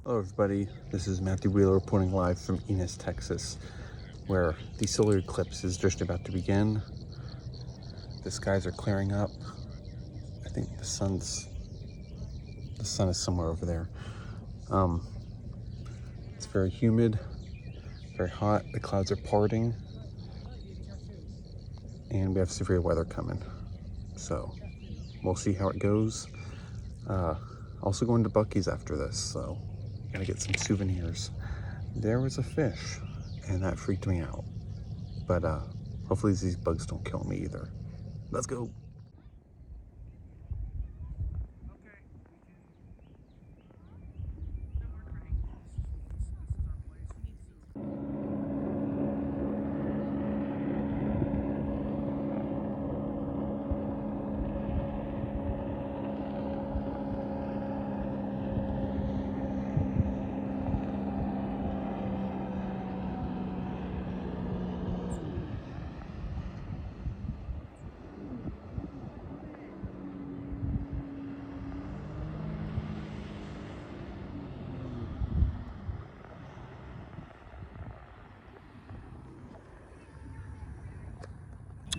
Hello everybody, this is Matthew Wheeler reporting live from Ennis, Texas, where the solar eclipse is just about to begin. The skies are clearing up. I think the sun is somewhere over there. It's very humid, very hot. The clouds are parting, and we have severe weather coming. So we'll see how it goes. Also going to Buc-ee's after this, so gotta get some souvenirs. There was a fish, and that freaked me out. But hopefully these bugs don't kill me either. Let's go.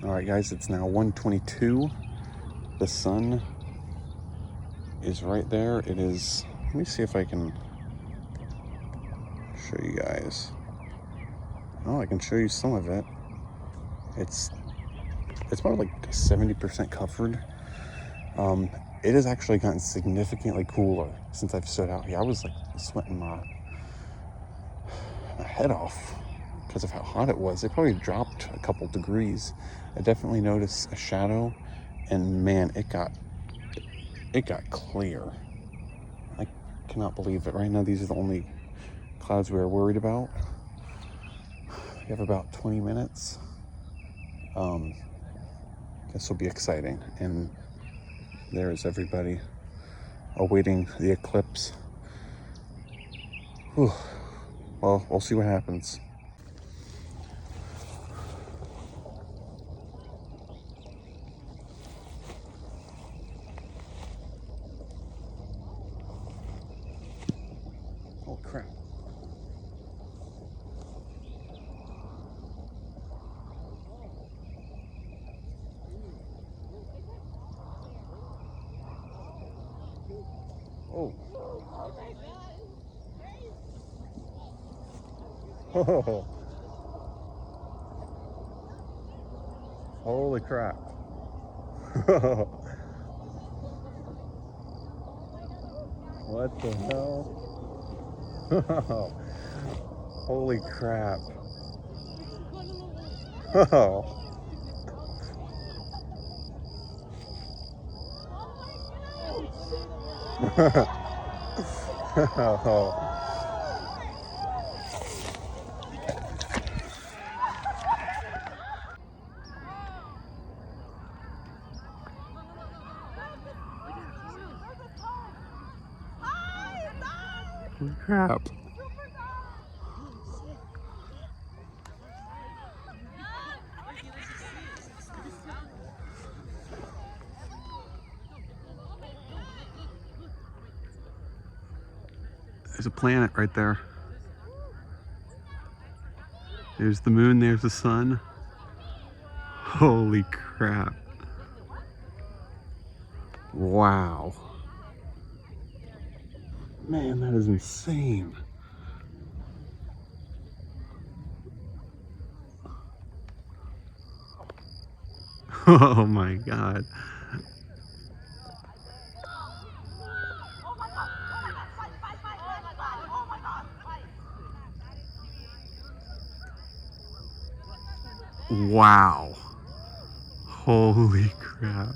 All right, guys, it's now 1:22. The sun is right there. It is, let me see if I can show you guys. Oh, I can show you some of it. It's probably like 70% covered. It has actually gotten significantly cooler since I've stood out here. I was like sweating my head off because of how hot it was. It probably dropped a couple degrees. I definitely noticed a shadow, and man, it got clear. I cannot believe it. Right now, these are the only clouds we are worried about. We have about 20 minutes. This will be exciting, and there is everybody awaiting the eclipse. Whew. Well, we'll see what happens. Oh crap. Oh. Oh. Holy crap. What the hell? Holy crap. Oh. Oh. Holy crap. There's a planet right there. There's the moon, there's the sun. Holy crap. Wow. Man, that is insane. Oh my God. Wow. Holy crap.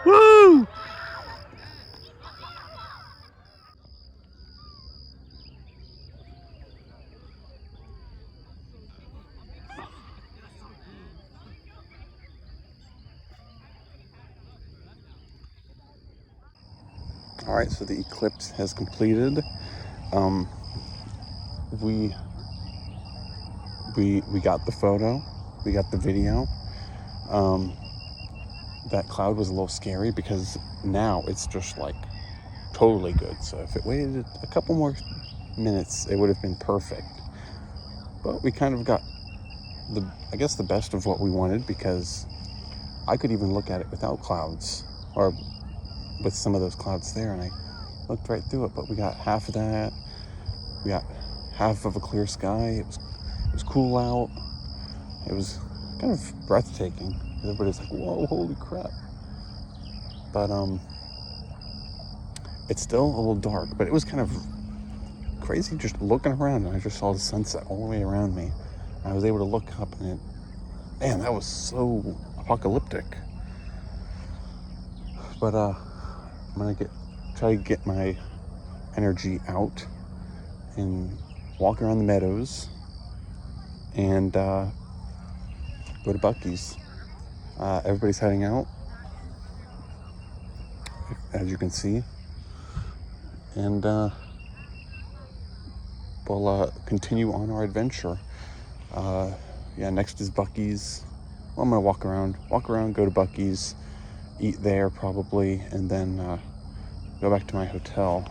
Woo! All right, so the eclipse has completed. We got the photo, we got the video. that cloud was a little scary because now it's just like totally good. So if it waited a couple more minutes, it would have been perfect. But we kind of got I guess the best of what we wanted, because I could even look at it without clouds, or with some of those clouds there, and I looked right through it. But we got half of that. We got half of a clear sky. It was cool out. It was kind of breathtaking. Everybody's like, "Whoa, holy crap!" But it's still a little dark. But it was kind of crazy just looking around, and I just saw the sunset all the way around me. I was able to look up, and man, that was so apocalyptic. But I'm gonna try to get my energy out and walk around the meadows and go to Buc-ee's. Everybody's heading out, as you can see, and we'll continue on our adventure. Next is Buc-ee's. Well, I'm gonna walk around, go to Buc-ee's, eat there probably, and then go back to my hotel.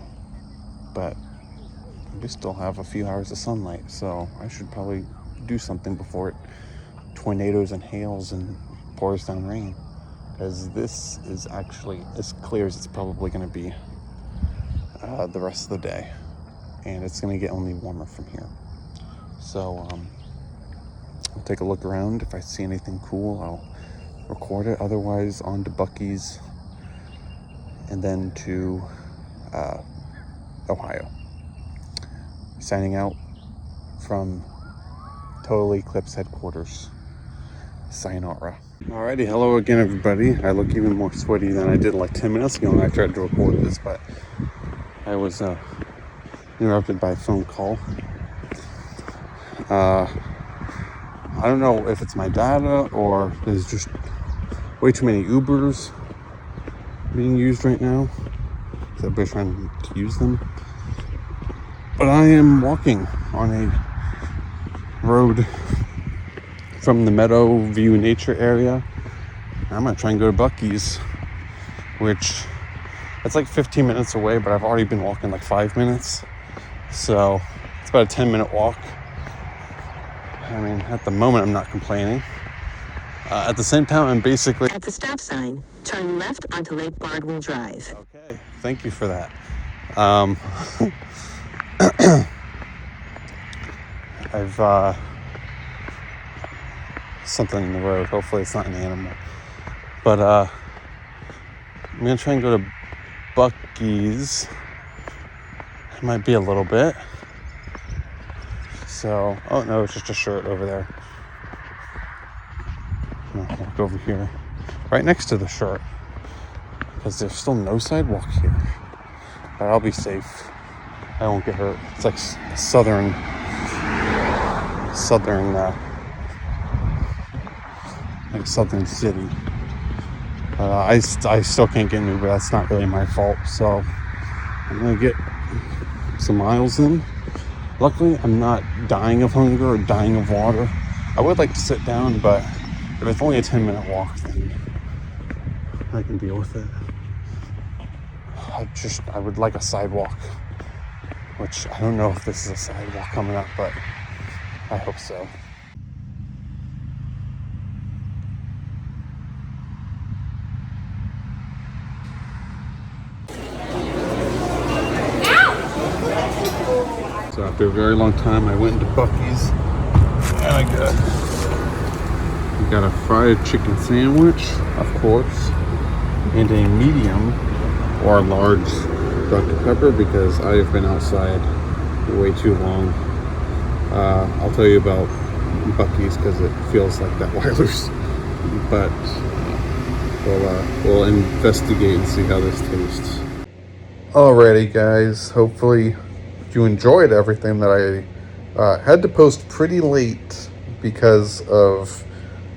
But we still have a few hours of sunlight, so I should probably do something before it tornadoes and hails and pours down rain, because this is actually as clear as it's probably going to be the rest of the day, and it's going to get only warmer from here. So I'll take a look around. If I see anything cool, I'll record it. Otherwise, on to Buc-ee's and then to Ohio. Signing out from Total Eclipse headquarters. Sayonara. Alrighty, hello again, everybody. I look even more sweaty than I did like 10 minutes ago when I tried to record this, but I was interrupted by a phone call. I don't know if it's my data or there's just way too many Ubers being used right now. So everybody's trying to use them. But I am walking on a road from the Meadow View Nature area. I'm gonna try and go to Buc-ee's, which it's like 15 minutes away, but I've already been walking like 5 minutes. So it's about a 10-minute walk. I mean, at the moment, I'm not complaining. At the same time, I'm basically... At the stop sign, turn left onto Lake Bardwell Drive. Okay, thank you for that. I've something in the road. Hopefully it's not an animal. But I'm gonna try and go to Buc-ee's. It might be a little bit. So, oh no, it's just a shirt over there. I'll walk over here, right next to the shirt, because there's still no sidewalk here. But I'll be safe. I won't get hurt. It's like southern, like southern city. I still can't get in, but that's not really my fault. So I'm gonna get some miles in. Luckily, I'm not dying of hunger or dying of water. I would like to sit down, but if it's only a 10-minute walk, then I can deal with it. I would like a sidewalk, which I don't know if this is a sidewalk coming up, but I hope so. So after a very long time, I went into Buc-ee's and I got a fried chicken sandwich, of course, and a medium or large Dr. Pepper, because I have been outside way too long. I'll tell you about Buc-ee's because it feels like that Weiler's, but we'll investigate and see how this tastes. Alrighty, guys. Hopefully you enjoyed everything that I had to post pretty late because of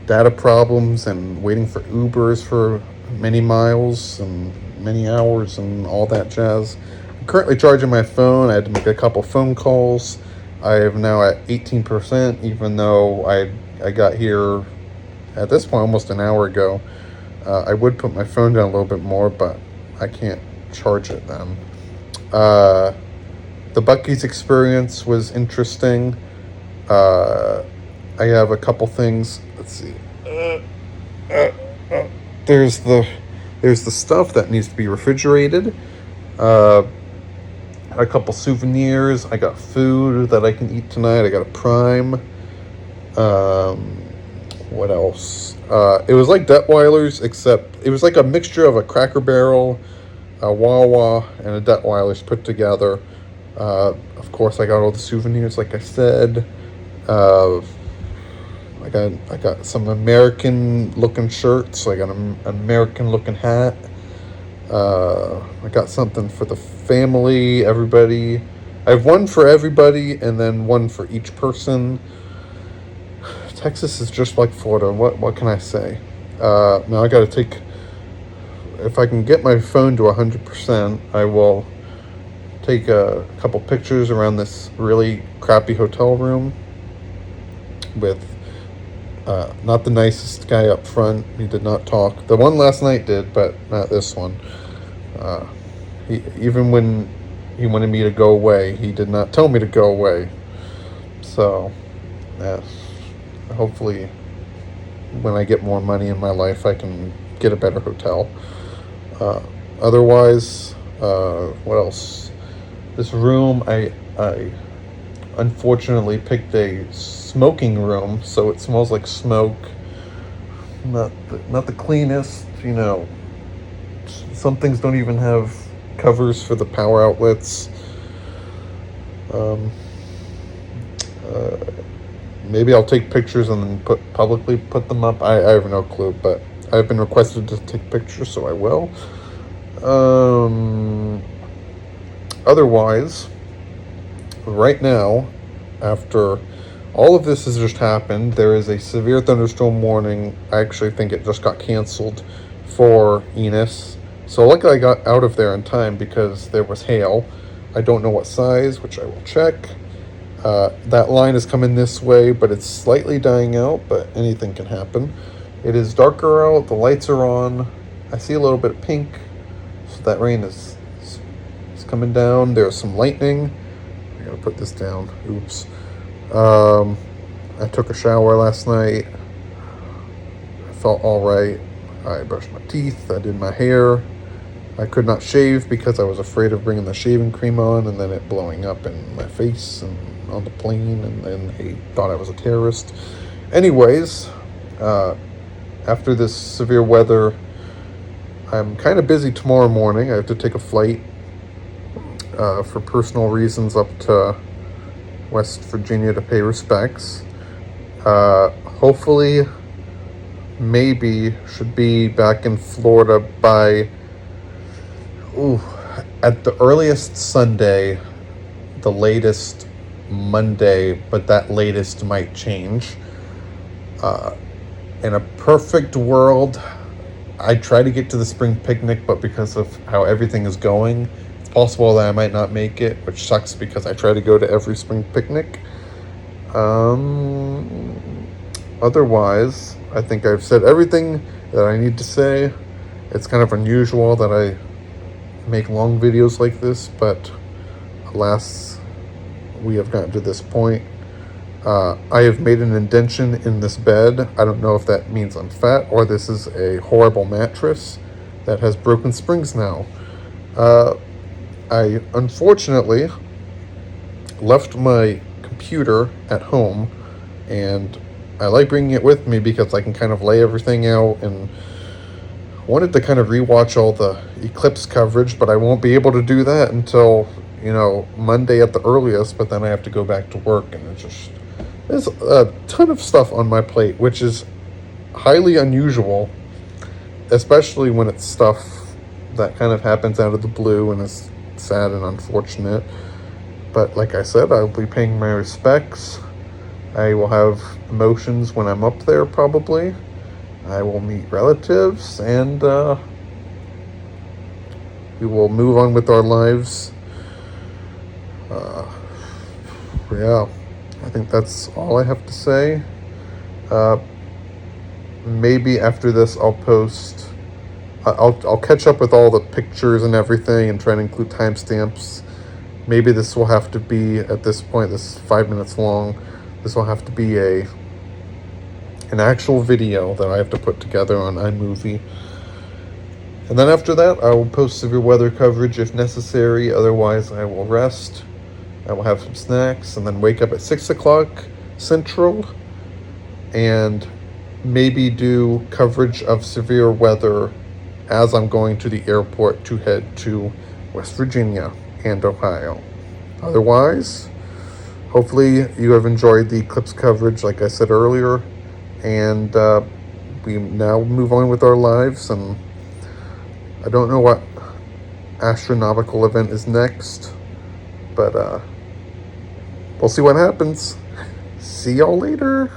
data problems and waiting for Ubers for many miles and many hours and all that jazz. I'm currently charging my phone. I had to make a couple phone calls. I am now at 18%, even though I got here at this point almost an hour ago. I would put my phone down a little bit more, but I can't charge it then. The Buc-ee's experience was interesting. I have a couple things. Let's see. There's the stuff that needs to be refrigerated. A couple souvenirs. I got food that I can eat tonight. I got a Prime. What else? It was like Detweiler's, except it was like a mixture of a Cracker Barrel, a Wawa, and a Detweiler's put together. Of course, I got all the souvenirs, like I said. I got some American-looking shirts. I got an American-looking hat. I got something for the family, everybody. I have one for everybody, and then one for each person. Texas is just like Florida. What can I say? Now I got to take. If I can get my phone to 100%, I will take a couple pictures around this really crappy hotel room with not the nicest guy up front. He did not talk. The one last night did, but not this one. Even when he wanted me to go away, he did not tell me to go away. So, hopefully, when I get more money in my life, I can get a better hotel. Otherwise, what else? This room, I unfortunately picked a smoking room, so it smells like smoke. Not the cleanest, you know. Some things don't even have covers for the power outlets. Maybe I'll take pictures and then publicly put them up. I have no clue, but I've been requested to take pictures, so I will. Otherwise, right now, after all of this has just happened, there is a severe thunderstorm warning. I actually think it just got canceled for Ennis. So luckily I got out of there in time because there was hail. I don't know what size, which I will check. That line is coming this way, but it's slightly dying out, but anything can happen. It is darker out, the lights are on. I see a little bit of pink, so that rain is coming down. There's some lightning. I gotta put this down. Oops. I took a shower last night. I felt alright. I brushed my teeth. I did my hair. I could not shave because I was afraid of bringing the shaving cream on and then it blowing up in my face and on the plane, and then he thought I was a terrorist. Anyways, after this severe weather, I'm kind of busy tomorrow morning. I have to take a flight for personal reasons up to West Virginia to pay respects. Hopefully, maybe should be back in Florida by at the earliest Sunday, the latest Monday, but that latest might change. In a perfect world, I try to get to the spring picnic, but because of how everything is going, it's possible that I might not make it, which sucks because I try to go to every spring picnic. Otherwise, I think I've said everything that I need to say. It's kind of unusual that I make long videos like this, but alas, we have gotten to this point. I have made an indention in this bed. I don't know if that means I'm fat or this is a horrible mattress that has broken springs now. I unfortunately left my computer at home, and I like bringing it with me because I can kind of lay everything out, and wanted to kind of rewatch all the Eclipse coverage, but I won't be able to do that until, Monday at the earliest, but then I have to go back to work, and there's a ton of stuff on my plate, which is highly unusual, especially when it's stuff that kind of happens out of the blue and is sad and unfortunate. But like I said, I'll be paying my respects. I will have emotions when I'm up there, probably. I will meet relatives, and we will move on with our lives. Yeah, I think that's all I have to say. maybe after this I'll post. I'll catch up with all the pictures and everything and try to include timestamps. Maybe this will have to be, at this point, this is 5 minutes long. This will have to be an actual video that I have to put together on iMovie. And then after that, I will post severe weather coverage if necessary. Otherwise, I will rest. I will have some snacks and then wake up at 6 o'clock Central and maybe do coverage of severe weather as I'm going to the airport to head to West Virginia and Ohio. Otherwise, hopefully you have enjoyed the Eclipse coverage like I said earlier, and we now move on with our lives. And I don't know what astronomical event is next, but we'll see what happens. See y'all later.